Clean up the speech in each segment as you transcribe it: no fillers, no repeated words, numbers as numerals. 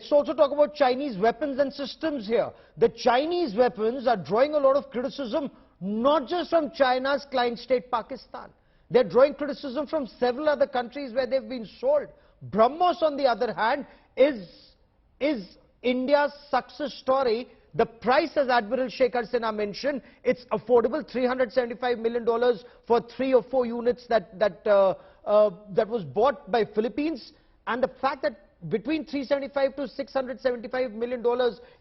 let's also talk about Chinese weapons and systems here. The Chinese weapons are drawing a lot of criticism, not just from China's client state Pakistan. They're drawing criticism from several other countries where they've been sold. Brahmos, on the other hand, is India's success story. The price, as Admiral Shekhar Sinha mentioned, it's affordable, $375 million for 3 or 4 units that was bought by Philippines. And the fact that between $375 to $675 million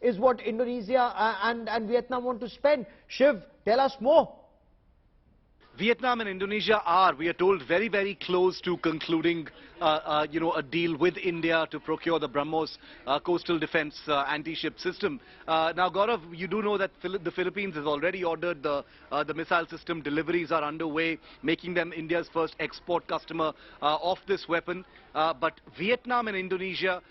is what Indonesia and Vietnam want to spend. Shiv, tell us more. Vietnam and Indonesia are, we are told, very, very close to concluding, a deal with India to procure the Brahmos coastal defense anti-ship system. Now, Gaurav, you do know that the Philippines has already ordered the missile system. Deliveries are underway, making them India's first export customer of this weapon. But Vietnam and Indonesia,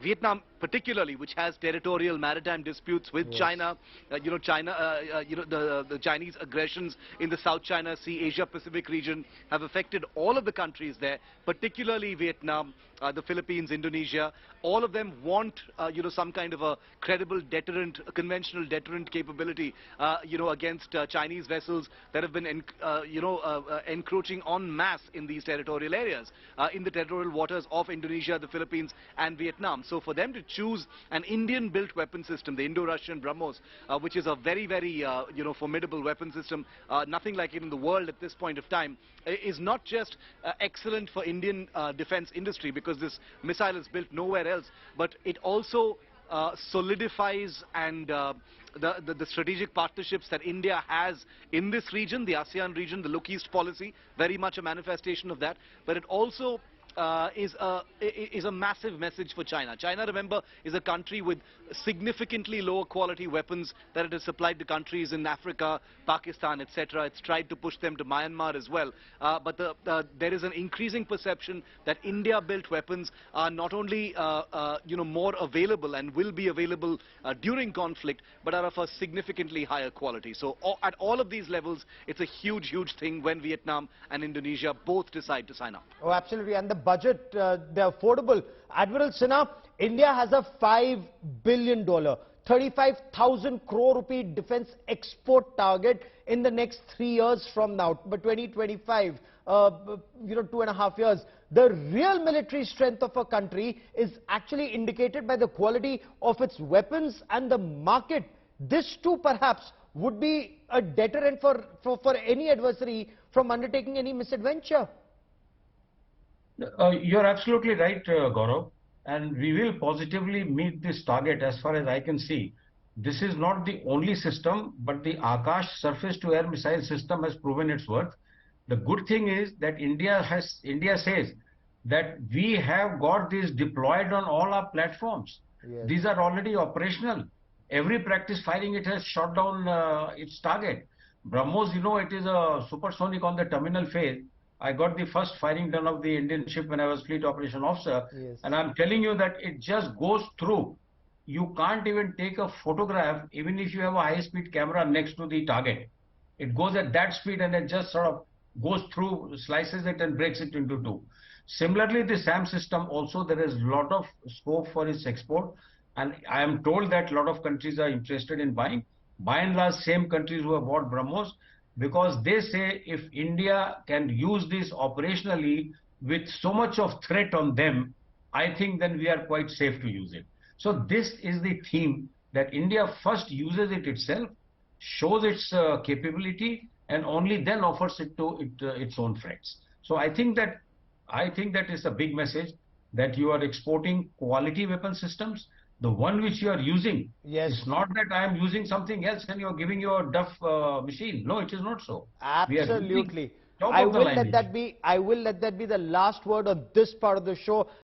Vietnam particularly, which has territorial maritime disputes with China, the Chinese aggressions in the South China Sea, Asia-Pacific region have affected all of the countries there, particularly Vietnam, the Philippines, Indonesia. All of them want, some kind of a credible deterrent, a conventional deterrent capability, against Chinese vessels that have been, encroaching en masse in these territorial areas, in the territorial waters of Indonesia, the Philippines, and Vietnam. So for them to choose an Indian-built weapon system, the Indo-Russian Brahmos, which is a very, very, formidable weapon system, nothing like it in the world at this point of time, is not just excellent for Indian defense industry, because this missile is built nowhere else, but it also solidifies and the strategic partnerships that India has in this region, the ASEAN region, the Look East policy, very much a manifestation of that, but it also is a massive message for China. China, remember, is a country with significantly lower quality weapons that it has supplied to countries in Africa, Pakistan, etc. It's tried to push them to Myanmar as well. But there is an increasing perception that India-built weapons are not only more available and will be available during conflict, but are of a significantly higher quality. So at all of these levels, it's a huge, huge thing when Vietnam and Indonesia both decide to sign up. Oh, absolutely. And the budget, they're affordable. Admiral Sinha, India has a $5 billion, 35,000 crore rupee defense export target in the next 3 years from now, but 2025, 2.5 years. The real military strength of a country is actually indicated by the quality of its weapons and the market. This too, perhaps, would be a deterrent for any adversary from undertaking any misadventure. You're absolutely right, Gaurav, and we will positively meet this target as far as I can see. This is not the only system, but the Akash surface-to-air missile system has proven its worth. The good thing is that India says that we have got this deployed on all our platforms. Yes. These are already operational. Every practice firing it has shot down its target. Brahmos, it is a supersonic on the terminal phase. I got the first firing done of the Indian ship when I was fleet operation officer. Yes. And I'm telling you that it just goes through. You can't even take a photograph even if you have a high-speed camera next to the target. It goes at that speed and it just sort of goes through, slices it and breaks it into two. Similarly, the SAM system also, there is a lot of scope for its export. And I am told that a lot of countries are interested in buying. By and large, same countries who have bought Brahmos, because they say if India can use this operationally with so much of threat on them, I think then we are quite safe to use it. So this is the theme, that India first uses it itself, shows its capability, and only then offers it to its own friends. So I think that is a big message, that you are exporting quality weapon systems. The one which you are using, yes, it's not that I am using something else and you are giving your duff machine. No, it is not so. Absolutely. I will let that be the last word on this part of the show.